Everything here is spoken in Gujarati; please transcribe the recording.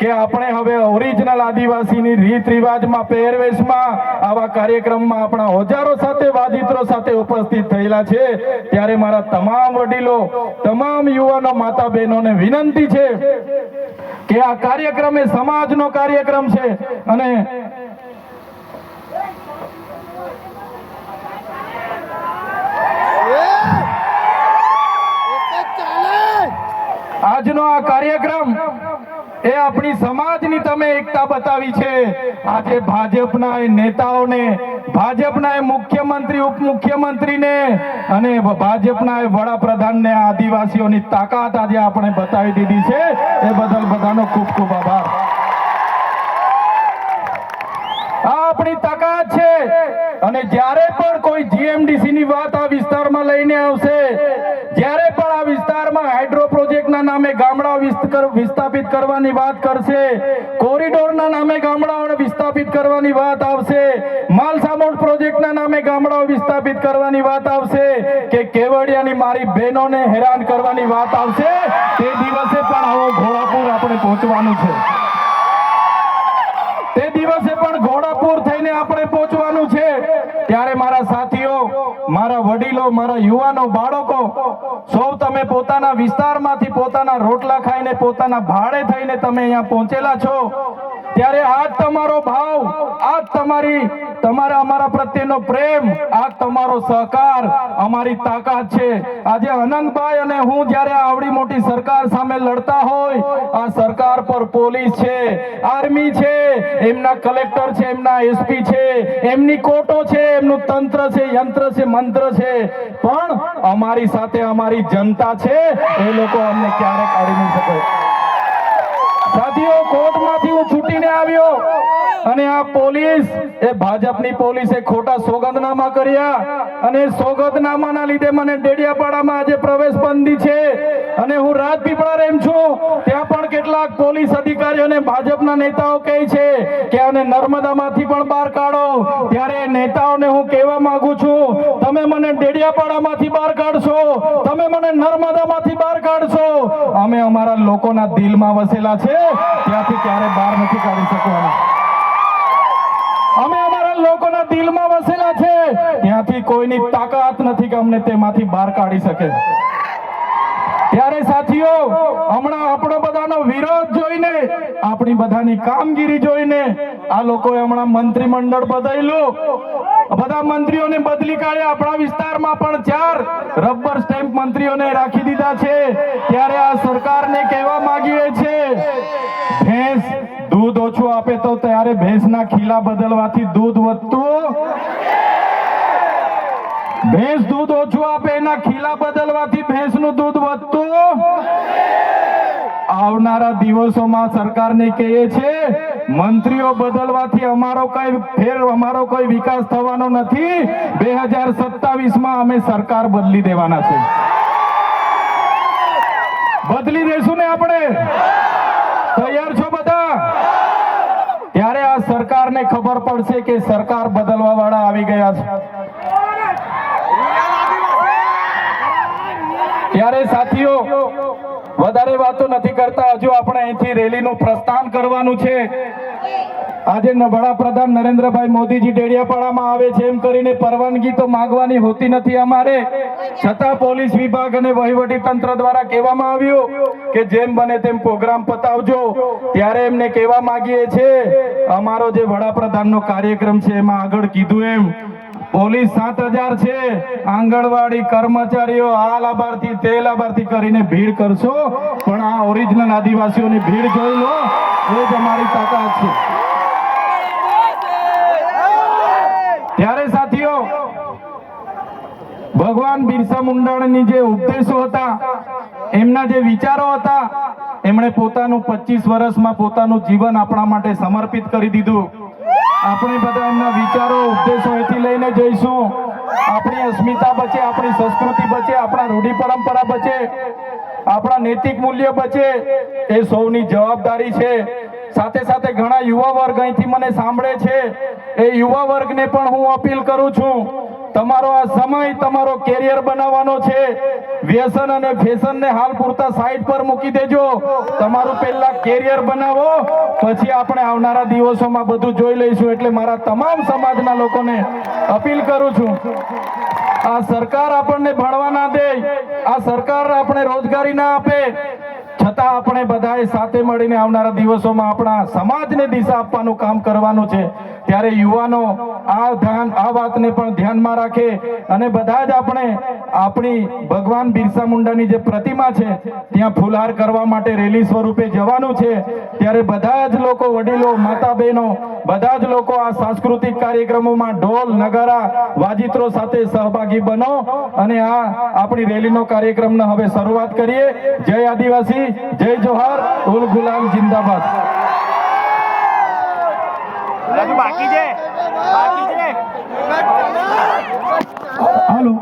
કે આપણે હવે ઓરિજિનલ આદિવાસીની રીત રિવાજમાં પહેરવેશમાં આવા કાર્યક્રમમાં આપણા હજારો સાથે વાજિત્રો સાથે ઉપસ્થિત થયેલા છે ત્યારે મારા તમામ વડીલો તમામ યુવાનો માતા બહેનોને વિનંતી છે કે આ કાર્યક્રમ એ સમાજનો કાર્યક્રમ છે અને આજનો આ કાર્યક્રમ એ આપણી સમાજની તમે એકતા બતાવી છે। આજે ભાજપના નેતાઓને ભાજપના મુખ્યમંત્રી ઉપમુખ્યમંત્રીને અને ભાજપના વડાપ્રધાનને આદિવાસીઓની તાકાત આજે આપણે બતાવી દીધી છે એ બદલ બધાનો ખૂબ ખૂબ આભાર। આ આપણી તાકાત છે અને જ્યારે પણ કોઈ જીએમડીસી ની વાત આ વિસ્તારમાં લઈને આવશે જ્યારે પણ આ વિસ્તારમાં હાઇડ્રો પ્રોજેક્ટના નામે ગામડાઓ વિસ્થાપિત કરવાની વાત કરશે કોરિડોરના નામે ગામડાઓને વિસ્થાપિત કરવાની વાત આવશે માલસામોડ પ્રોજેક્ટના નામે ગામડાઓ વિસ્થાપિત કરવાની વાત આવશે કે કેવડિયાની મારી બહેનોને હેરાન કરવાની વાત આવશે તે દિવસે પણ આવો ઘોડાપુર આપણે પહોંચવાનું છે। તે દિવસે પણ ઘોડાપુર થઈને આપણે પહોંચવાનું છે ત્યારે મારા સાથીઓ મારા વડીલો મારા યુવાનો બાળકો સૌ તમે પોતાના વિસ્તારમાંથી પોતાના રોટલા ખાઈને પોતાના ભાડે થઈને તમે અહીંયા પહોંચેલા છો ત્યારે આજ તમારો ભાવ આજ તમારા અમારા પ્રત્યેનો પ્રેમ આજ તમારો સહકાર અમારી તાકાત છે। આજે અનંતભાઈ અને હું જ્યારે આવડી મોટી સરકાર સામે લડતા હોય આ સરકાર પર પોલીસ છે આર્મી છે એમના કલેક્ટર છે એમના એસપી છે એમની કોર્ટો છે એમનું તંત્ર છે યંત્ર છે મંત્ર છે પણ અમારી સાથે અમારી જનતા છે એ લોકો અમને ક્યારે કાઢી નહીં શકે। સાથીઓ કોર્ટમાંથી હું છૂટીને આવ્યો અને આ પોલીસ એ ભાજપની પોલીસે ખોટા સોગંદનામા કર્યા અને સોગંદનામાના લીધે મને ડેડિયાપાડામાં આજે પ્રવેશ બંધી છે અને હું રાજપીપળા રેમ છું ત્યાં પણ કેટલાક પોલીસ અધિકારીઓને ભાજપના નેતાઓ કહે છે કે આને નર્મદામાંથી પણ બહાર કાઢો ત્યારે નેતાઓને હું કહેવા માંગુ છું તમે મને ડેડિયાપાડામાંથી બહાર કાઢશો તમે મને નર્મદામાંથી બહાર કાઢશો અમે અમારા લોકોના દિલમાં વસેલા છે ત્યાંથી ક્યારે બહાર નથી કાઢી શકવાના। અમે અમારા લોકોના દિલમાં વસેલા છે ત્યાંથી કોઈની તાકાત નથી કે અમને તેમાંથી બહાર કાઢી શકે। ત્યારે સાથીઓ હમણાં આપણો બધાનો વિરોધ જોઈને આપણી બધાની કામગીરી જોઈને આ લોકોએ હમણાં મંત્રીમંડળ બદલ્યું બધા મંત્રીઓને બદલી કાઢ્યા આપણા વિસ્તારમાં પણ 4 રબર સ્ટેમ્પ મંત્રીઓને રાખી દીધા છે ત્યારે આ સરકારને કહેવા માંગીએ છે ભેંસ दूध ओछું આપે તો ત્યારે ભેંસના ખીલા બદલવાથી दूध વધતું ભેંસ दूध ઓછું આપે એના ખીલા બદલવાથી ભેંસનું दूध વધતું આવનારા દિવસોમાં સરકારને કહીએ છે મંત્રીઓ બદલવાથી અમારો કોઈ વિકાસ થવાનો નથી 2027માં અમે સરકાર બદલી દેવાના છે બદલી દેશું ને આપણે તૈયાર છો બધા ત્યારે આ સરકારને ખબર પડશે કે સરકાર બદલવા વાળા આવી ગયા છે। ત્યારે સાથીઓ વધારે વાતો નથી કરતા હજુ આપણે અહીંથી રેલીનું પ્રસ્થાન કરવાનું છે। આજે વડાપ્રધાન નરેન્દ્રભાઈ મોદીજી ડેડિયાપાડામાં આવે છે એમ કરીને પરવાનગી તો માંગવાની હોતી નથી અમારે છતાં પોલીસ વિભાગ અને વહીવટી તંત્ર દ્વારા કહેવામાં આવ્યું કે જેમ બને તેમ પ્રોગ્રામ પતાવજો ત્યારે એમને કહેવા માંગીએ છે અમારો જે વડાપ્રધાનનો કાર્યક્રમ છે એમાં આગળ કીધું એમ પોલીસ 7000 છે આંગણવાડી કર્મચારીઓ આ લાભાર્થી તે લાભાર્થી કરીને ભીડ કરશો પણ આ ઓરિજિનલ આદિવાસીઓની ભીડ જોઈ લો એ જ અમારી તાકાત છે। ત્યારે સાથીઓ ભગવાન બિરસા મુંડાની જે ઉપદેશો હતા એમના જે વિચારો હતા એમણે પોતાનું 25 વર્ષમાં પોતાનું જીવન આપણા માટે સમર્પિત કરી દીધું। આપણે બધા એમના વિચારો ઉપદેશો એથી લઈને જઈશું આપણી અસ્મિતા બચે આપણી સંસ્કૃતિ બચે આપણા રૂઢિ પરંપરા બચે આપણા નૈતિક મૂલ્ય બચે એ સૌની જવાબદારી છે। સાથે સાથે ઘણા યુવા વર્ગ અહીંથી મને સાંભળે છે એ યુવા વર્ગને પણ હું અપીલ કરું છું તમારો આ સમય તમારો કેરિયર બનાવવાનો છે. વ્યસન અને ફેશનને હાલ પૂરતા સાઈડ પર મૂકી દેજો. તમારું પહેલા કેરિયર બનાવો, પછી આપણે આવનારા દિવસોમાં બધું જોઈ લઈશું. એટલે મારા તમામ સમાજના લોકોને અપીલ કરું છું, આ સરકાર આપણને ભણવા ના દે, આ સરકાર આપણે રોજગારી ના આપે, છતાં આપણે બધાએ સાથે મળીને આવનારા દિવસોમાં આપણા સમાજને દિશા આપવાનું કામ કરવાનું છે. ત્યારે યુવાનો આ વાતને પણ ધ્યાનમાં રાખે અને બધા જ આપણે આપણી ભગવાન બિરસા મુંડાની જે પ્રતિમા છે ત્યાં ફુલહાર કરવા માટે રેલી સ્વરૂપે જવાનું છે. ત્યારે બધા જ લોકો, વડીલો, માતા બહેનો, બધા જ લોકો આ સાંસ્કૃતિક કાર્યક્રમોમાં ઢોલ નગારા વાજિત્રો સાથે સહભાગી બનો અને આ આપણી રેલીનો કાર્યક્રમનો હવે શરૂઆત કરીએ. જય આદિવાસી, જય જોહાર, ઉલ ગુલામ જિંદાબાદ. બાકી છે હાલો.